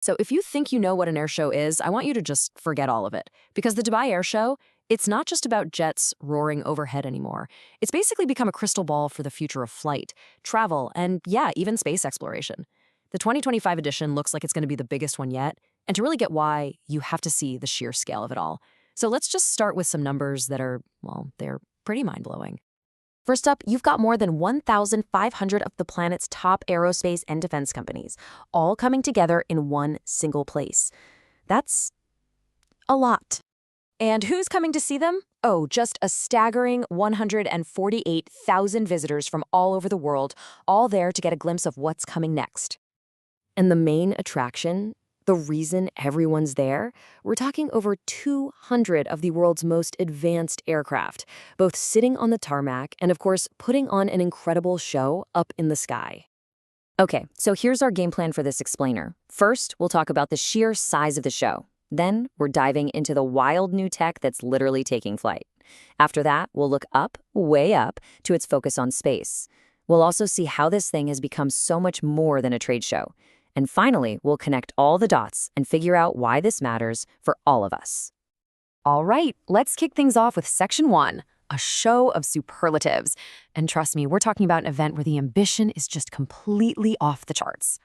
So if you think you know what an air show is, I want you to just forget all of it. Because the Dubai Airshow, it's not just about jets roaring overhead anymore. It's basically become a crystal ball for the future of flight, travel, and yeah, even space exploration. The 2025 edition looks like it's going to be the biggest one yet, and to really get why, you have to see the sheer scale of it all. So let's just start with some numbers that are, well, they're pretty mind-blowing. First up, you've got more than 1,500 of the planet's top aerospace and defense companies, all coming together in one single place. That's a lot. And who's coming to see them? Oh, just a staggering 148,000 visitors from all over the world, all there to get a glimpse of what's coming next. And the main attraction, the reason everyone's there, we're talking over 200 of the world's most advanced aircraft, both sitting on the tarmac and, of course, putting on an incredible show up in the sky. Okay, so here's our game plan for this explainer. First, we'll talk about the sheer size of the show. Then, we're diving into the wild new tech that's literally taking flight. After that, we'll look up, way up, to its focus on space. We'll also see how this thing has become so much more than a trade show. And finally, we'll connect all the dots and figure out why this matters for all of us. All right, let's kick things off with Section 1, a show of superlatives. And trust me, we're talking about an event where the ambition is just completely off the charts.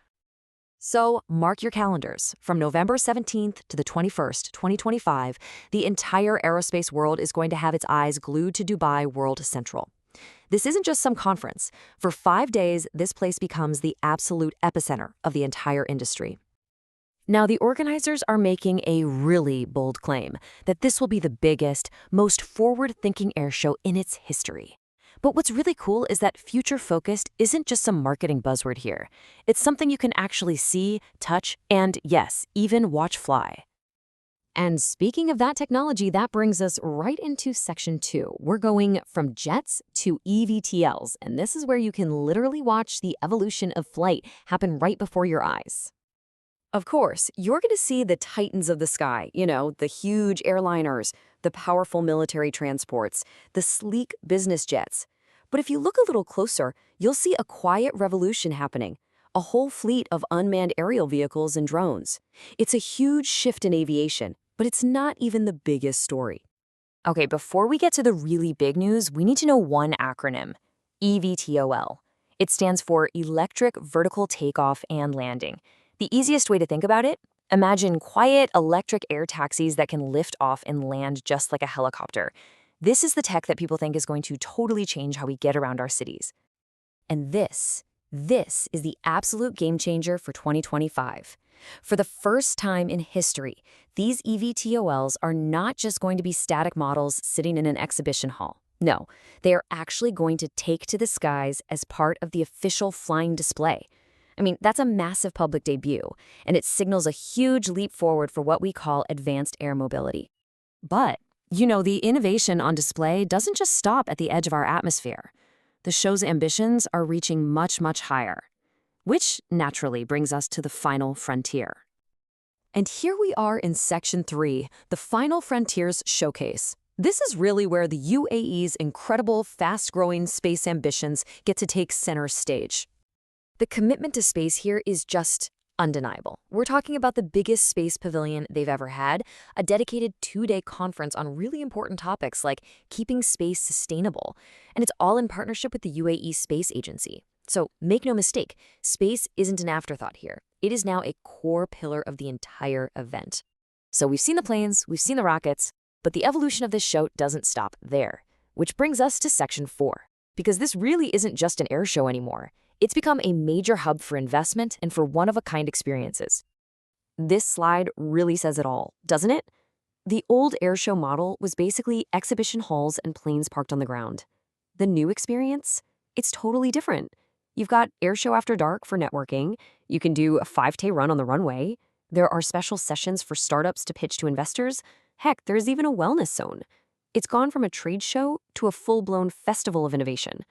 So mark your calendars. From November 17th to the 21st, 2025, the entire aerospace world is going to have its eyes glued to Dubai World Central. This isn't just some conference. For 5 days, this place becomes the absolute epicenter of the entire industry. Now, the organizers are making a really bold claim that this will be the biggest, most forward-thinking air show in its history. But what's really cool is that future-focused isn't just some marketing buzzword here. It's something you can actually see, touch, and yes, even watch fly. And speaking of that technology, that brings us right into Section 2. We're going from jets to eVTOLs, and this is where you can literally watch the evolution of flight happen right before your eyes. Of course, you're going to see the titans of the sky, the huge airliners, the powerful military transports, the sleek business jets. But if you look a little closer, you'll see a quiet revolution happening. A whole fleet of unmanned aerial vehicles and drones. It's a huge shift in aviation, but it's not even the biggest story. Okay, before we get to the really big news, we need to know one acronym, eVTOL. It stands for Electric Vertical Takeoff and Landing. The easiest way to think about it? Imagine quiet electric air taxis that can lift off and land just like a helicopter. This is the tech that people think is going to totally change how we get around our cities. And this is the absolute game changer for 2025. For the first time in history, these eVTOLs are not just going to be static models sitting in an exhibition hall. No, they are actually going to take to the skies as part of the official flying display. I mean, that's a massive public debut, and it signals a huge leap forward for what we call advanced air mobility. But, the innovation on display doesn't just stop at the edge of our atmosphere. The show's ambitions are reaching much, much higher, which naturally brings us to the final frontier. And here we are in Section 3, the Final Frontiers Showcase. This is really where the UAE's incredible, fast-growing space ambitions get to take center stage. The commitment to space here is just undeniable. We're talking about the biggest space pavilion they've ever had, a dedicated 2-day conference on really important topics like keeping space sustainable, and it's all in partnership with the UAE Space Agency. So make no mistake, space isn't an afterthought here. It is now a core pillar of the entire event. So we've seen the planes, we've seen the rockets, but the evolution of this show doesn't stop there, which brings us to Section 4, because this really isn't just an air show anymore. It's become a major hub for investment and for one-of-a-kind experiences. This slide really says it all, doesn't it? The old airshow model was basically exhibition halls and planes parked on the ground. The new experience? It's totally different. You've got airshow after dark for networking. You can do a 5K run on the runway. There are special sessions for startups to pitch to investors. Heck, there's even a wellness zone. It's gone from a trade show to a full-blown festival of innovation.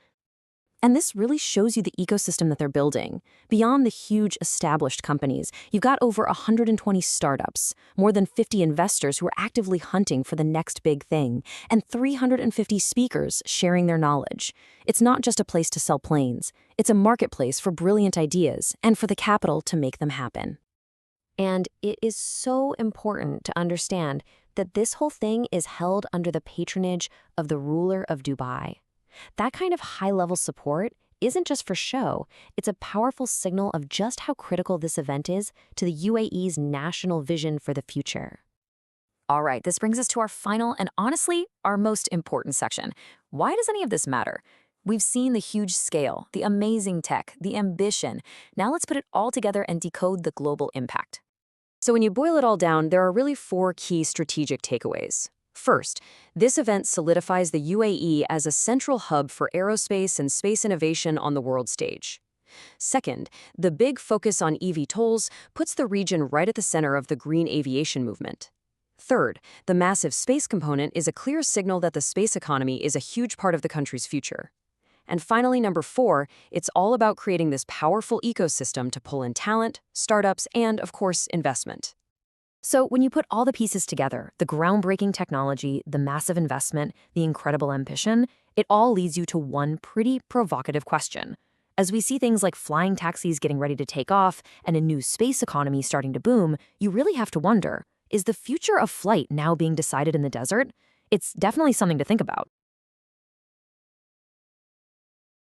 And this really shows you the ecosystem that they're building. Beyond the huge established companies, you've got over 120 startups, more than 50 investors who are actively hunting for the next big thing, and 350 speakers sharing their knowledge. It's not just a place to sell planes. It's a marketplace for brilliant ideas and for the capital to make them happen. And it is so important to understand that this whole thing is held under the patronage of the ruler of Dubai. That kind of high-level support isn't just for show, it's a powerful signal of just how critical this event is to the UAE's national vision for the future. All right, this brings us to our final and honestly, our most important section. Why does any of this matter? We've seen the huge scale, the amazing tech, the ambition. Now let's put it all together and decode the global impact. So when you boil it all down, there are really four key strategic takeaways. First, this event solidifies the UAE as a central hub for aerospace and space innovation on the world stage. Second, the big focus on eVTOLs puts the region right at the center of the green aviation movement. Third, the massive space component is a clear signal that the space economy is a huge part of the country's future. And finally, number four, it's all about creating this powerful ecosystem to pull in talent, startups, and, of course, investment. So when you put all the pieces together, the groundbreaking technology, the massive investment, the incredible ambition, it all leads you to one pretty provocative question. As we see things like flying taxis getting ready to take off and a new space economy starting to boom, you really have to wonder, is the future of flight now being decided in the desert? It's definitely something to think about.